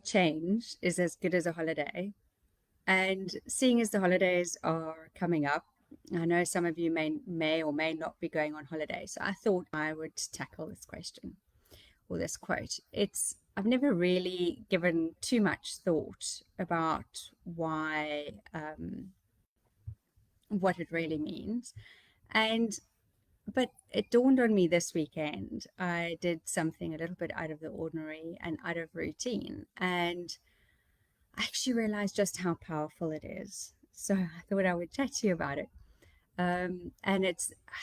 change is as good as a holiday. And seeing as the holidays are coming up, I know some of you may or may not be going on holiday. So I thought I would tackle this question or this quote. I've never really given too much thought about what it really means. And but it dawned on me this weekend. I did something a little bit out of the ordinary and out of routine. And I actually realized just how powerful it is. So I thought I would chat to you about it. I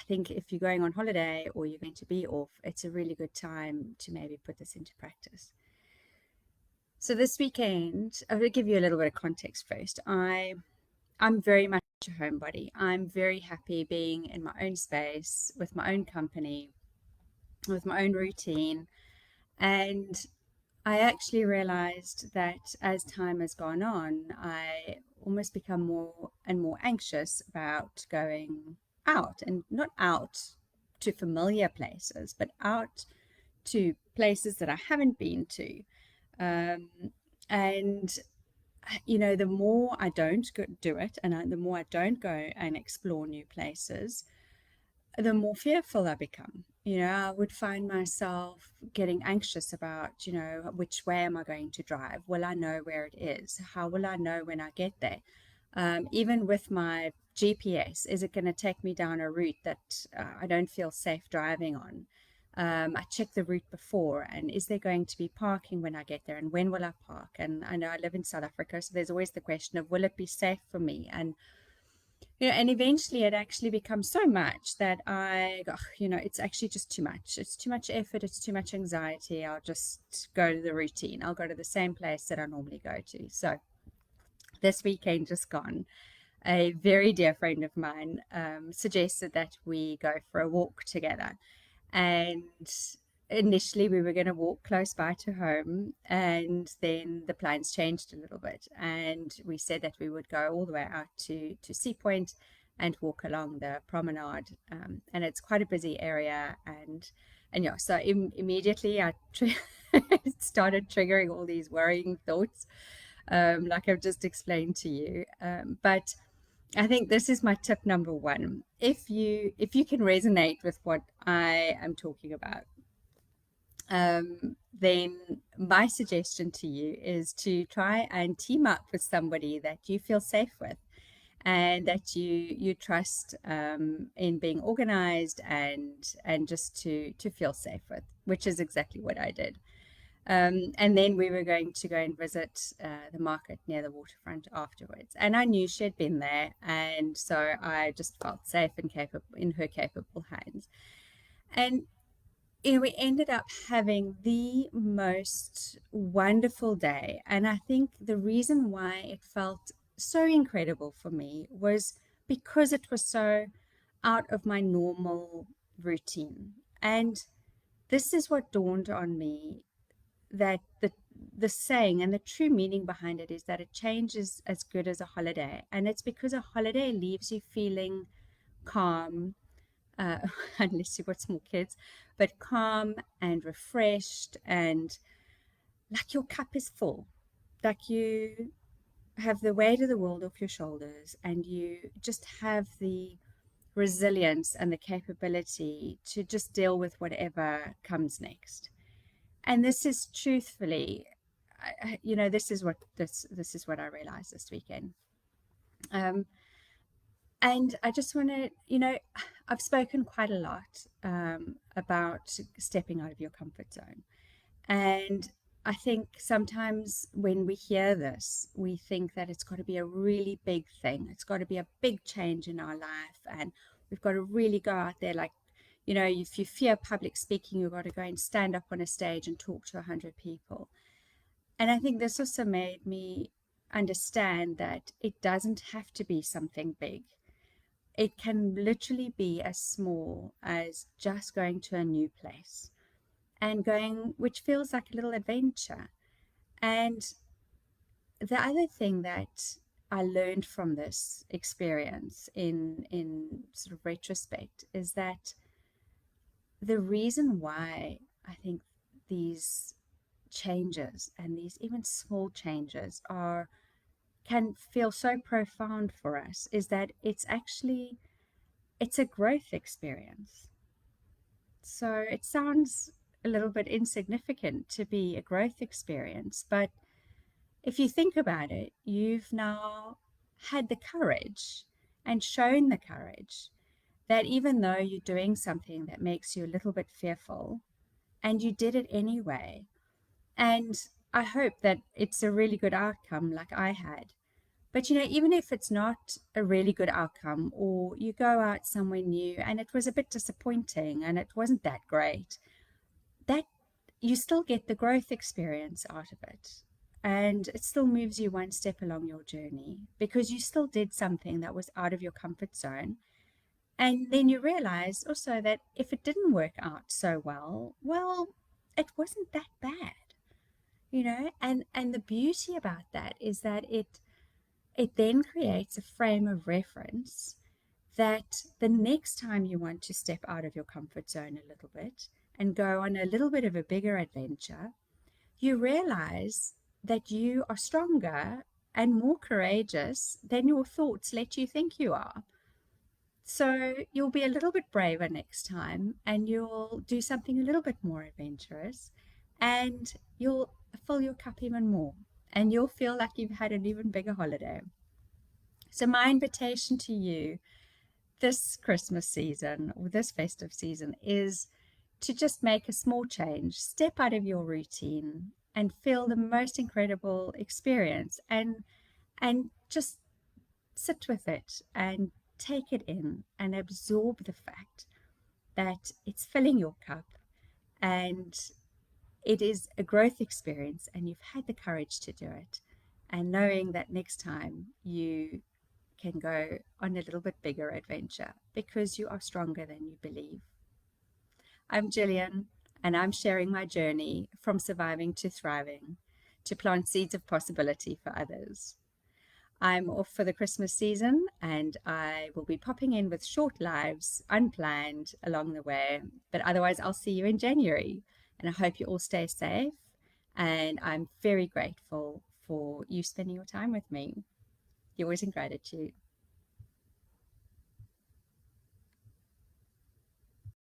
think if you're going on holiday or you're going to be off, it's a really good time to maybe put this into practice. So this weekend, I will give you a little bit of context first. I'm very much a homebody. I'm very happy being in my own space with my own company, with my own routine. And I actually realized that as time has gone on, I almost become more and more anxious about going out, and not out to familiar places, but out to places that I haven't been to. Um, and the more I don't do it, and the more I don't go and explore new places, the more fearful I become. I would find myself getting anxious about, which way am I going to drive? Will I know where it is? How will I know when I get there? Even with my GPS, is it going to take me down a route that I don't feel safe driving on? I check the route before, and is there going to be parking when I get there? And when will I park? And I know I live in South Africa, so there's always the question of, will it be safe for me? And eventually it actually becomes so much that it's actually just too much. It's too much effort. It's too much anxiety. I'll just go to the routine. I'll go to the same place that I normally go to. So this weekend just gone, a very dear friend of mine suggested that we go for a walk together. And initially we were going to walk close by to home, and then the plans changed a little bit, and we said that we would go all the way out to Sea Point and walk along the promenade. And it's quite a busy area, and yeah, so immediately I started triggering all these worrying thoughts, like I've just explained to you. But I think this is my tip number one. If you can resonate with what I am talking about, then my suggestion to you is to try and team up with somebody that you feel safe with, and that you trust, in being organized and just to feel safe with, which is exactly what I did. And then we were going to go and visit the market near the waterfront afterwards. And I knew she had been there, and so I just felt safe and capable in her capable hands. And we ended up having the most wonderful day. And I think the reason why it felt so incredible for me was because it was so out of my normal routine. And this is what dawned on me, that the saying and the true meaning behind it is that a change is as good as a holiday. And it's because a holiday leaves you feeling calm, uh, unless you've got small kids, but calm and refreshed, and like your cup is full, like you have the weight of the world off your shoulders, and you just have the resilience and the capability to just deal with whatever comes next. And this is truthfully, this is what I realized this weekend. Um, and I just want to, I've spoken quite a lot about stepping out of your comfort zone. And I think sometimes when we hear this, we think that it's got to be a really big thing. It's got to be a big change in our life. And we've got to really go out there. Like, if you fear public speaking, you've got to go and stand up on a stage and talk to 100 people. And I think this also made me understand that it doesn't have to be something big. It can literally be as small as just going to a new place and going, which feels like a little adventure. And the other thing that I learned from this experience in sort of retrospect is that the reason why I think these changes, and these even small changes are can feel so profound for us, is that it's a growth experience. So it sounds a little bit insignificant to be a growth experience, but if you think about it, you've now had the courage and shown the courage that even though you're doing something that makes you a little bit fearful, and you did it anyway. And I hope that it's a really good outcome like I had. But even if it's not a really good outcome, or you go out somewhere new and it was a bit disappointing and it wasn't that great, that you still get the growth experience out of it. And it still moves you one step along your journey because you still did something that was out of your comfort zone. And then you realize also that if it didn't work out so well, it wasn't that bad. And the beauty about that is that it then creates a frame of reference that the next time you want to step out of your comfort zone a little bit and go on a little bit of a bigger adventure, you realize that you are stronger and more courageous than your thoughts let you think you are. So you'll be a little bit braver next time, and you'll do something a little bit more adventurous, and you'll fill your cup even more, and you'll feel like you've had an even bigger holiday. So my invitation to you this Christmas season, or this festive season, is to just make a small change, step out of your routine and feel the most incredible experience, and just sit with it and take it in and absorb the fact that it's filling your cup, and it is a growth experience, and you've had the courage to do it, and knowing that next time you can go on a little bit bigger adventure because you are stronger than you believe. I'm Gillian, and I'm sharing my journey from surviving to thriving to plant seeds of possibility for others. I'm off for the Christmas season, and I will be popping in with short lives, unplanned along the way. But otherwise, I'll see you in January. And I hope you all stay safe. And I'm very grateful for you spending your time with me. Yours in gratitude.